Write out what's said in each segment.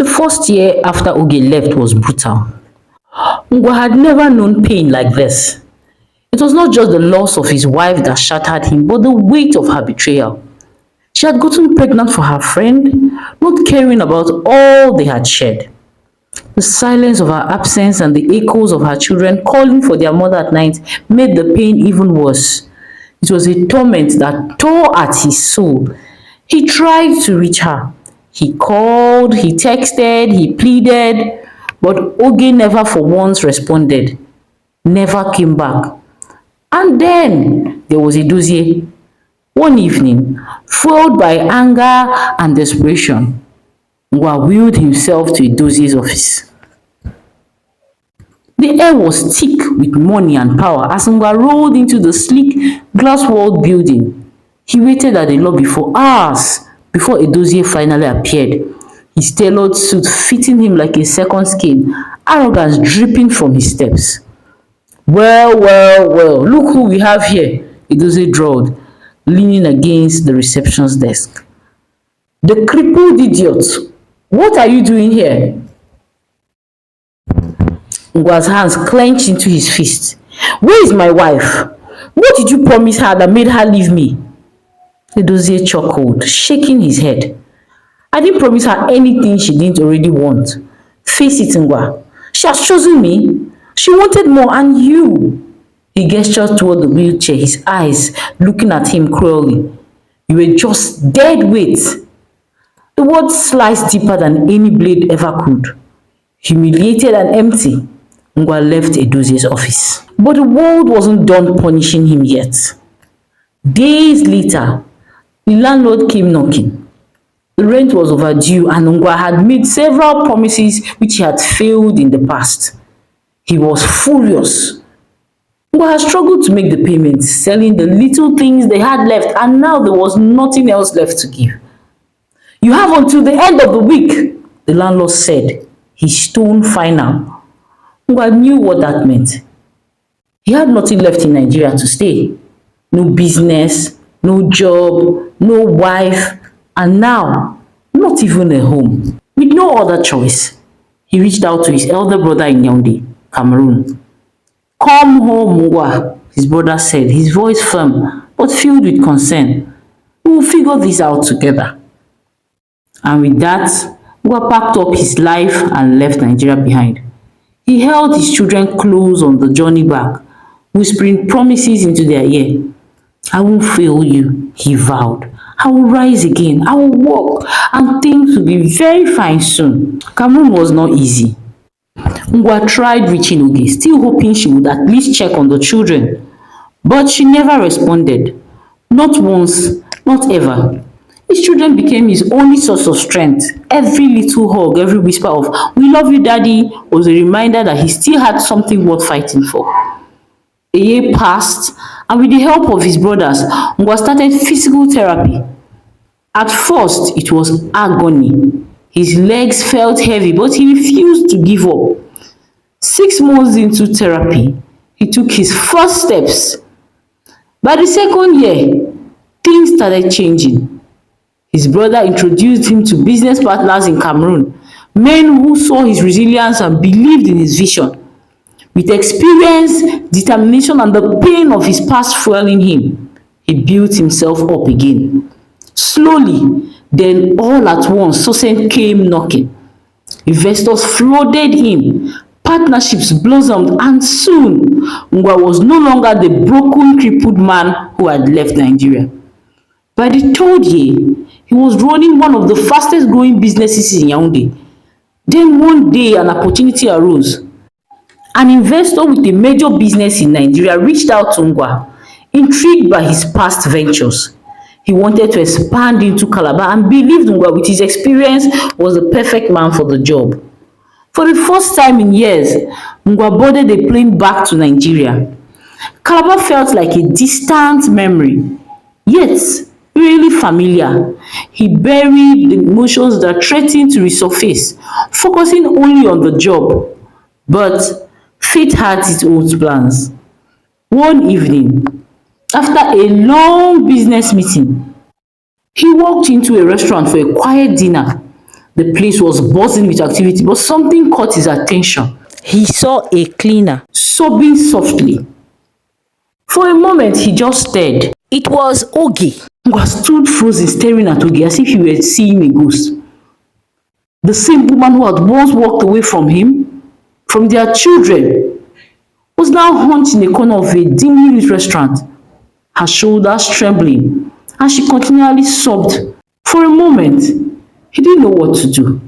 The first year after Oge left was brutal. Ngwa had never known pain like this. It was not just the loss of his wife that shattered him, but the weight of her betrayal. She had gotten pregnant for her friend, not caring about all they had shared. The silence of her absence and the echoes of her children calling for their mother at night made the pain even worse. It was a torment that tore at his soul. He tried to reach her. He called, he texted, he pleaded, but Oge never for once responded, never came back. And then there was Edozie. One evening, fueled by anger and desperation, Ngwa wheeled himself to Edozie's office. The air was thick with money and power as Ngwa rolled into the sleek, glass-walled building. He waited at the lobby for hours before Edozie finally appeared, his tailored suit fitting him like a second skin, arrogance dripping from his steps. Well, well, well, look who we have here, Edozie drawled, leaning against the reception's desk. The crippled idiot! What are you doing here? Ngwa's hands clenched into his fist. Where is my wife? What did you promise her that made her leave me? Edozie chuckled, shaking his head. I didn't promise her anything she didn't already want. Face it, Ngwa. She has chosen me. She wanted more, and you. He gestured toward the wheelchair, his eyes looking at him cruelly. You were just dead weight. The word sliced deeper than any blade ever could. Humiliated and empty, Ngwa left Edozie's office. But the world wasn't done punishing him yet. Days later, the landlord came knocking. The rent was overdue and Ngwa had made several promises which he had failed in the past. He was furious. Ngwa had struggled to make the payments, selling the little things they had left, and now there was nothing else left to give. You have until the end of the week, the landlord said, his tone final. Ngwa knew what that meant. He had nothing left in Nigeria to stay. No business, no job, no wife, and now, not even a home. With no other choice, he reached out to his elder brother in Yaoundé, Cameroon. Come home, Ngwa, his brother said, his voice firm, but filled with concern. We will figure this out together. And with that, Ngwa packed up his life and left Nigeria behind. He held his children close on the journey back, whispering promises into their ear. I won't fail you, he vowed. I will rise again, I will walk, and things will be very fine soon. Cameroon was not easy. Ngwa tried reaching Oge, still hoping she would at least check on the children. But she never responded. Not once, not ever. His children became his only source of strength. Every little hug, every whisper of, "We love you, Daddy," was a reminder that he still had something worth fighting for. A year passed, and with the help of his brothers, Ngwa started physical therapy. At first, it was agony. His legs felt heavy, but he refused to give up. 6 months into therapy, he took his first steps. By the second year, things started changing. His brother introduced him to business partners in Cameroon, men who saw his resilience and believed in his vision. With experience, determination, and the pain of his past fueling him, he built himself up again. Slowly, then all at once, success came knocking. Investors flooded in, partnerships blossomed, and soon, Ngwa was no longer the broken, crippled man who had left Nigeria. By the 3rd year, he was running one of the fastest growing businesses in Yaoundé. Then one day, an opportunity arose. An investor with a major business in Nigeria reached out to Ngwa, intrigued by his past ventures. He wanted to expand into Calabar and believed Ngwa, with his experience, was the perfect man for the job. For the first time in years, Ngwa boarded a plane back to Nigeria. Calabar felt like a distant memory, yet really familiar. He buried the emotions that threatened to resurface, focusing only on the job. But fate had its own plans. One evening, after a long business meeting, he walked into a restaurant for a quiet dinner. The place was buzzing with activity, but something caught his attention. He saw a cleaner Sobbing softly. For a moment, he just stared. It was Ogi. Ngwa stood frozen, staring at Ogi as if he were seeing a ghost. The same woman who had once walked away from him, from their children, was now hunched in a corner of a dimly lit restaurant, her shoulders trembling, and she continually sobbed. For a moment, he didn't know what to do.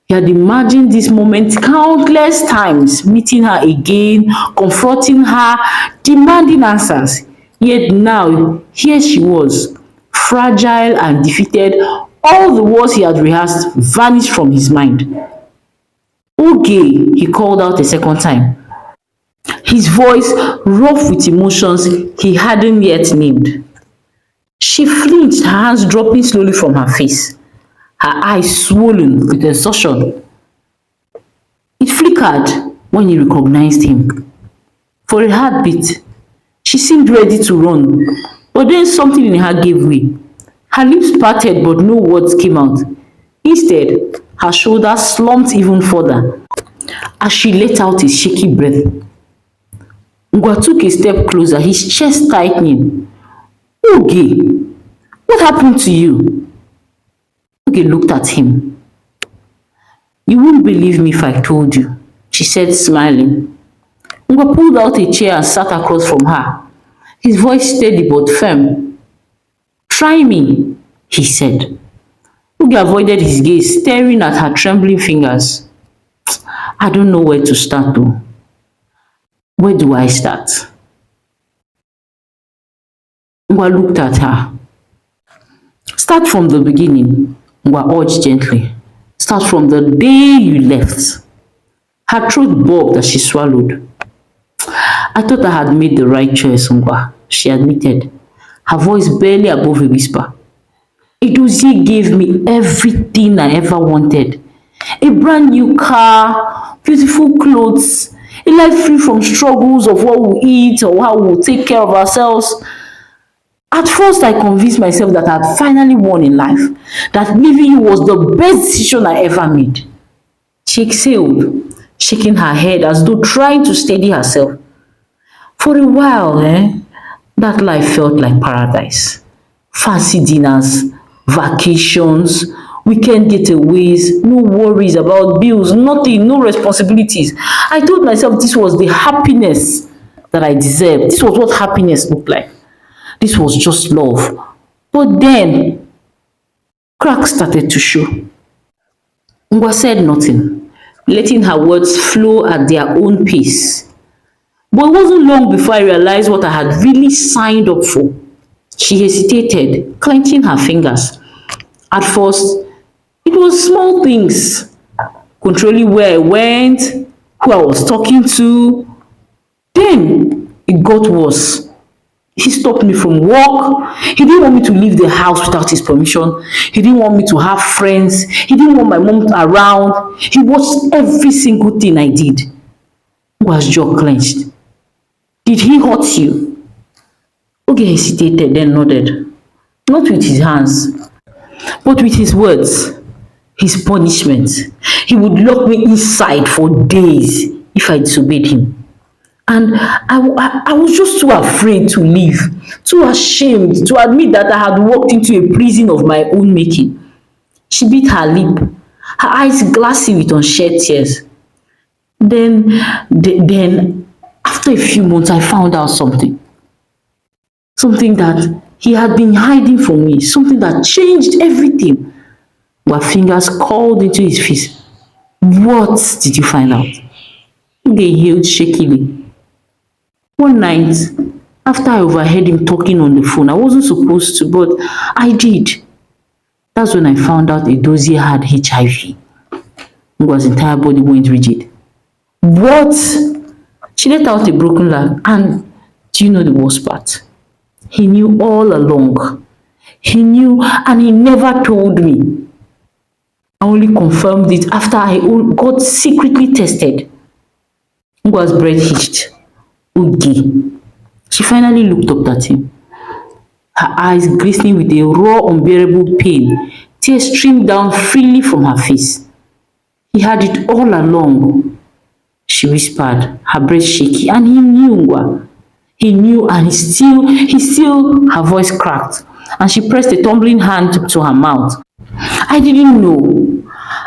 He had imagined this moment countless times, meeting her again, confronting her, demanding answers. Yet now, here she was, fragile and defeated. All the words he had rehearsed vanished from his mind. "Oge," he called out a second time, his voice rough with emotions he hadn't yet named. She flinched, her hands dropping slowly from her face, her eyes swollen with exhaustion. It flickered when he recognized him. For a heartbeat, she seemed ready to run, but then something in her gave way. Her lips parted, but no words came out. Instead, her shoulders slumped even further as she let out a shaky breath. Ngwa took a step closer, his chest tightening. "Oge, what happened to you?" Oge looked at him. "You won't believe me if I told you," she said, smiling. Ngwa pulled out a chair and sat across from her, his voice steady but firm. "Try me," he said. Oge avoided his gaze, staring at her trembling fingers. "I don't know where to start though. Where do I start?" Ngwa looked at her. "Start from the beginning," Ngwa urged gently. "Start from the day you left." Her throat bobbed as she swallowed. "I thought I had made the right choice, Ngwa," she admitted, her voice barely above a whisper. "Edozie gave me everything I ever wanted. A brand new car, beautiful clothes, a life free from struggles of what we eat or how we take care of ourselves. At first, I convinced myself that I had finally won in life, that leaving you was the best decision I ever made." She exhaled, shaking her head as though trying to steady herself. For a while, that life felt like paradise. Fancy dinners, vacations, weekend getaways, no worries about bills, nothing, no responsibilities. I told myself this was the happiness that I deserved. This was what happiness looked like. This was just love. But then, cracks started to show. Ngwa said nothing, letting her words flow at their own pace. But it wasn't long before I realized what I had really signed up for. She hesitated, clenching her fingers. At first, it was small things, controlling where I went, who I was talking to. Then it got worse. He stopped me from work. He didn't want me to leave the house without his permission. He didn't want me to have friends. He didn't want my mom around. He watched every single thing I did. Ngwa's jaw clenched. "Did he hurt you?" Oge hesitated, then nodded. Not with his hands, but with his words, his punishment. He would lock me inside for days if I disobeyed him. And I was just too afraid to leave, too ashamed to admit that I had walked into a prison of my own making. She bit her lip, her eyes glassy with unshed tears. Then, after a few months, I found out something. Something that he had been hiding from me, something that changed everything. My fingers crawled into his face. "What did you find out?" He yelled shakily. "One night, after I overheard him talking on the phone, I wasn't supposed to, but I did. That's when I found out Edozie had HIV. Ngwa's entire body went rigid." "What?" She let out a broken laugh. "And do you know the worst part? He knew all along. He knew and he never told me. I only confirmed it after I got secretly tested." Ngwa's breath hitched. "Oge." She finally looked up at him, her eyes glistening with a raw, unbearable pain, Tears streamed down freely from her face. He had it all along, she whispered, her breath shaky, and he knew. He knew, and her voice cracked, and she pressed a tumbling hand to her mouth. I didn't know.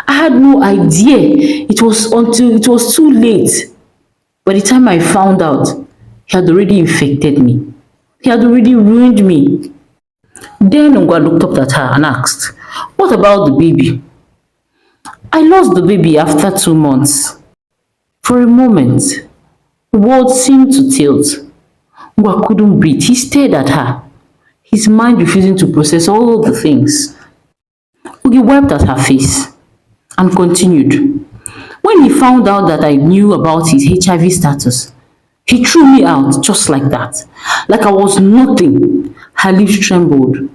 I had no idea. It was until it was too late. By the time I found out, he had already infected me. He had already ruined me. Then Ngwa looked up at her and asked, what about the baby? I lost the baby after 2 months. For a moment, the world seemed to tilt. Ngwa couldn't breathe. He stared at her, his mind refusing to process all the things. Ugi wiped at her face and continued. When he found out that I knew about his HIV status, he threw me out just like that, like I was nothing. Her lips trembled.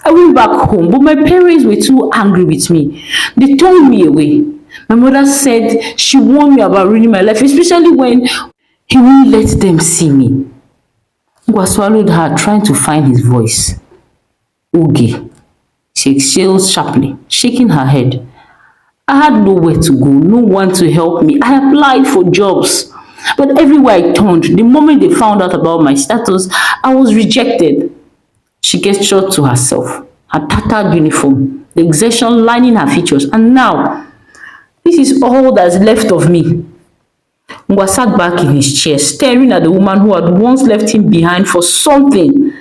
I went back home, but my parents were too angry with me. They turned me away. My mother said she warned me about ruining my life, especially when he wouldn't let them see me. Ngwa swallowed hard, trying to find his voice. Ugi, she exhaled sharply, shaking her head. I had nowhere to go, no one to help me. I applied for jobs, but everywhere I turned, the moment they found out about my status, I was rejected. She gestured to herself, her tattered uniform, the exertion lining her features, and now, this is all that's left of me. Ngwa sat back in his chair, staring at the woman who had once left him behind for something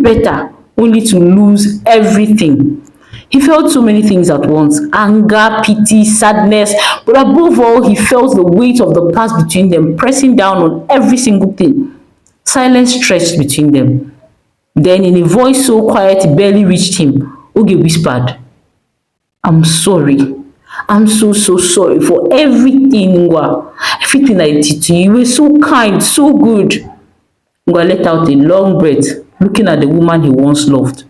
better, only to lose everything. He felt so many things at once: anger, pity, sadness, but above all, he felt the weight of the past between them, pressing down on every single thing. Silence stretched between them. Then, in a voice so quiet it barely reached him, Oge whispered, I'm sorry. I'm so sorry for everything, Ngwa. Everything I did to you. You were so kind, so good. Ngwa let out a long breath, looking at the woman he once loved,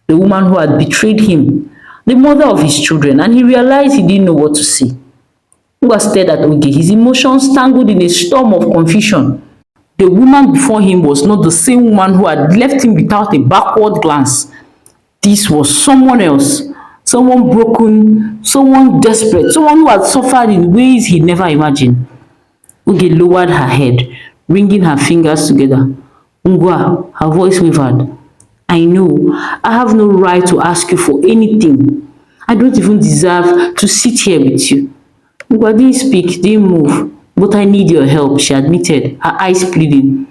the woman who had betrayed him, the mother of his children, and he realized he didn't know what to say. Ngwa stared at Oge, his emotions tangled in a storm of confusion. The woman before him was not the same woman who had left him without a backward glance. This was someone else, someone broken, someone desperate, someone who had suffered in ways he never imagined. Oge lowered her head, wringing her fingers together. Ngwa, her voice wavered. I know, I have no right to ask you for anything. I don't even deserve to sit here with you. Ngwa didn't speak, didn't move, but I need your help, she admitted, her eyes pleading.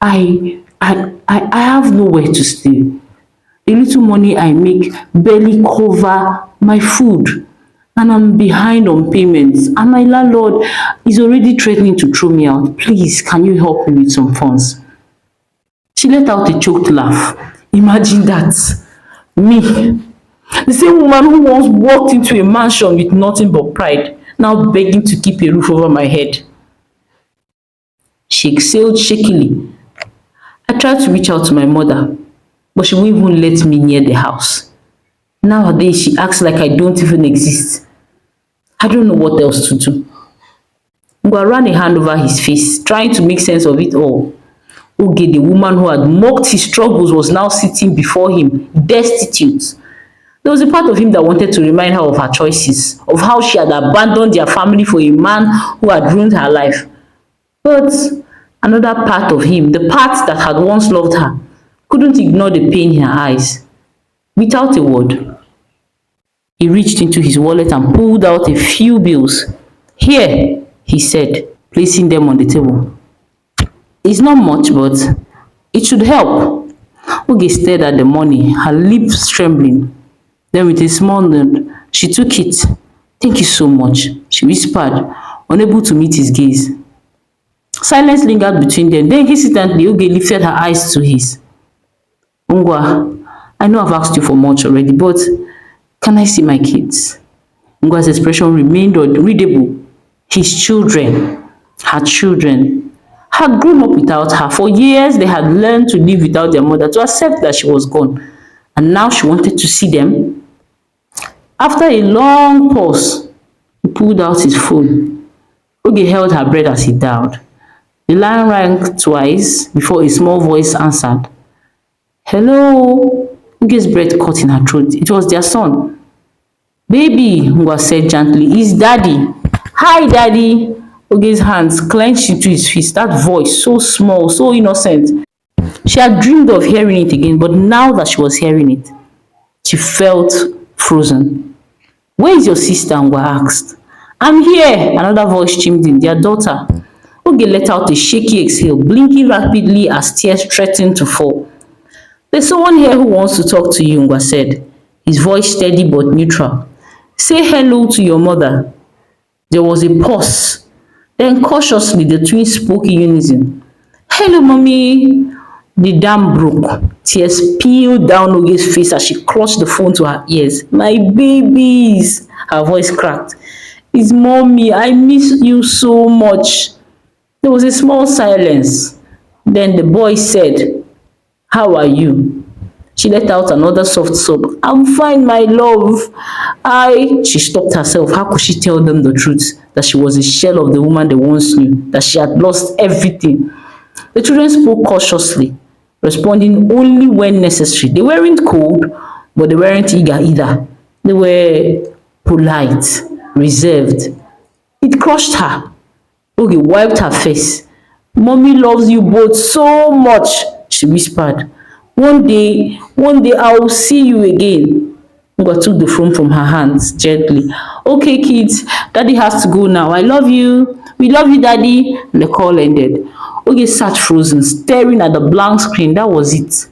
I have nowhere to stay. The little money I make barely cover my food, and I'm behind on payments, and my landlord is already threatening to throw me out. Please, can you help me with some funds? She let out a choked laugh. Imagine that. Me, the same woman who once walked into a mansion with nothing but pride, now begging to keep a roof over my head. She exhaled shakily. I tried to reach out to my mother, but she won't even let me near the house. Nowadays, she acts like I don't even exist. I don't know what else to do. Ngwa ran a hand over his face, trying to make sense of it all. Oge, the woman who had mocked his struggles, was now sitting before him, destitute. There was a part of him that wanted to remind her of her choices, of how she had abandoned their family for a man who had ruined her life. But another part of him, the part that had once loved her, couldn't ignore the pain in her eyes. Without a word, he reached into his wallet and pulled out a few bills. Here, he said, placing them on the table. It's not much, but it should help. Oge stared at the money, her lips trembling. Then with a small nod, she took it. Thank you so much, she whispered, unable to meet his gaze. Silence lingered between them. Then hesitantly, Oge lifted her eyes to his. Ngwa, I know I've asked you for much already, but can I see my kids? Ngwa's expression remained unreadable. His children, her children, had grown up without her. For years, they had learned to live without their mother, to accept that she was gone. And now she wanted to see them. After a long pause, he pulled out his phone. Oge held her breath as he dialed. The line rang twice before a small voice answered. Hello? Oge's breath caught in her throat. It was their son. Baby, Ngwa said gently, it's daddy. Hi, daddy. Oge's hands clenched into his fist, that voice so small, so innocent. She had dreamed of hearing it again, but now that she was hearing it, she felt frozen. Where is your sister? Ngwa asked. I'm here, another voice chimed in, their daughter. Oge let out a shaky exhale, blinking rapidly as tears threatened to fall. There's someone here who wants to talk to you, Ngwa said, his voice steady but neutral. Say hello to your mother. There was a pause. Then cautiously the twins spoke in unison. Hello, mommy. The dam broke. Tears peeled down Oge's face as she clutched the phone to her ears. My babies! Her voice cracked. It's mommy. I miss you so much. There was a small silence. Then the boy said, how are you? She let out another soft sob. I'm fine, my love. She stopped herself. How could she tell them the truth? That she was a shell of the woman they once knew, that she had lost everything. The children spoke cautiously, responding only when necessary. They weren't cold, but they weren't eager either. They were polite, reserved. It crushed her. Oge wiped her face. Mommy loves you both so much, she whispered. One day I will see you again. Ngwa took the phone from her hands gently. Okay, kids, daddy has to go now. I love you. We love you, daddy. And the call ended. Oge sat frozen, staring at the blank screen. That was it.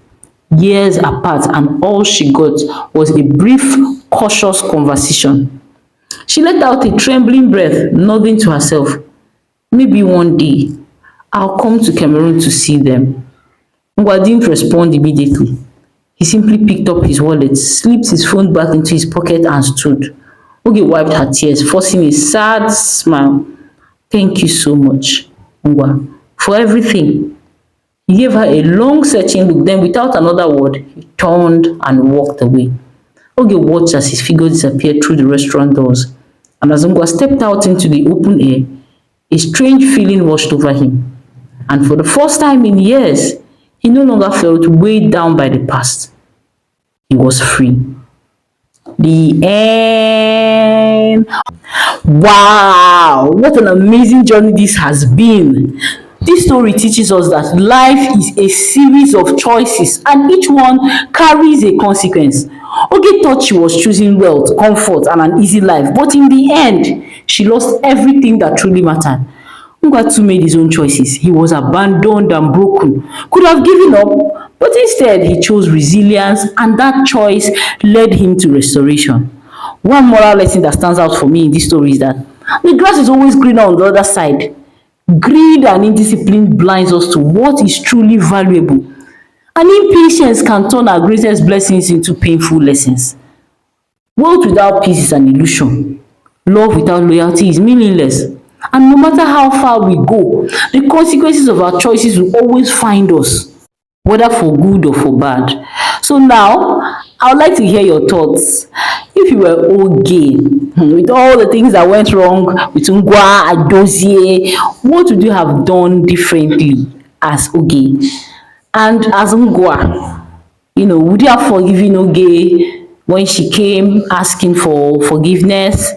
Years apart, and all she got was a brief, cautious conversation. She let out a trembling breath, nodding to herself. Maybe one day I'll come to Cameroon to see them. Ngwa didn't respond immediately. He simply picked up his wallet, slipped his phone back into his pocket and stood. Oge wiped her tears, forcing a sad smile. Thank you so much, Ngwa, for everything. He gave her a long searching look, then without another word, he turned and walked away. Oge watched as his figure disappeared through the restaurant doors, and as Ngwa stepped out into the open air, a strange feeling washed over him. And for the first time in years, he no longer felt weighed down by the past. He was free. The end. Wow, what an amazing journey this has been. This story teaches us that life is a series of choices and each one carries a consequence. Oge thought she was choosing wealth, comfort, and an easy life, but in the end, she lost everything that truly mattered. Ngwa too made his own choices. He was abandoned and broken, could have given up, but instead he chose resilience, and that choice led him to restoration. One moral lesson that stands out for me in this story is that the grass is always greener on the other side. Greed and indiscipline blinds us to what is truly valuable, and impatience can turn our greatest blessings into painful lessons. Wealth without peace is an illusion. Love without loyalty is meaningless. And no matter how far we go, the consequences of our choices will always find us, whether for good or for bad. So now, I would like to hear your thoughts. If you were okay with all the things that went wrong with Ngwa, Adozie, what would you have done differently as Oge? And as Ngwa, would you have forgiven Oge when she came asking for forgiveness?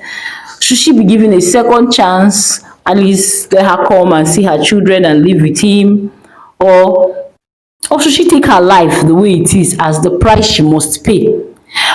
Should she be given a second chance? At least let her come and see her children and live with him? Or should she take her life the way it is as the price she must pay?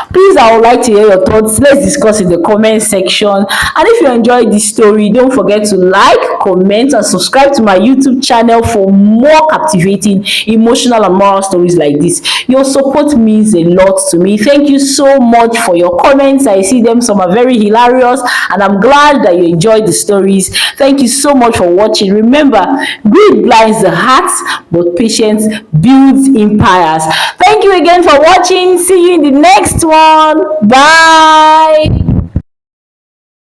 Please, I would like to hear your thoughts. Let's discuss in the comment section. And if you enjoyed this story, don't forget to like, comment, and subscribe to my YouTube channel for more captivating, emotional, and moral stories like this. Your support means a lot to me. Thank you so much for your comments. I see them. Some are very hilarious, and I'm glad that you enjoyed the stories. Thank you so much for watching. Remember, greed blinds the heart, but patience builds empires. Thank you again for watching. See you in the next one. Bye.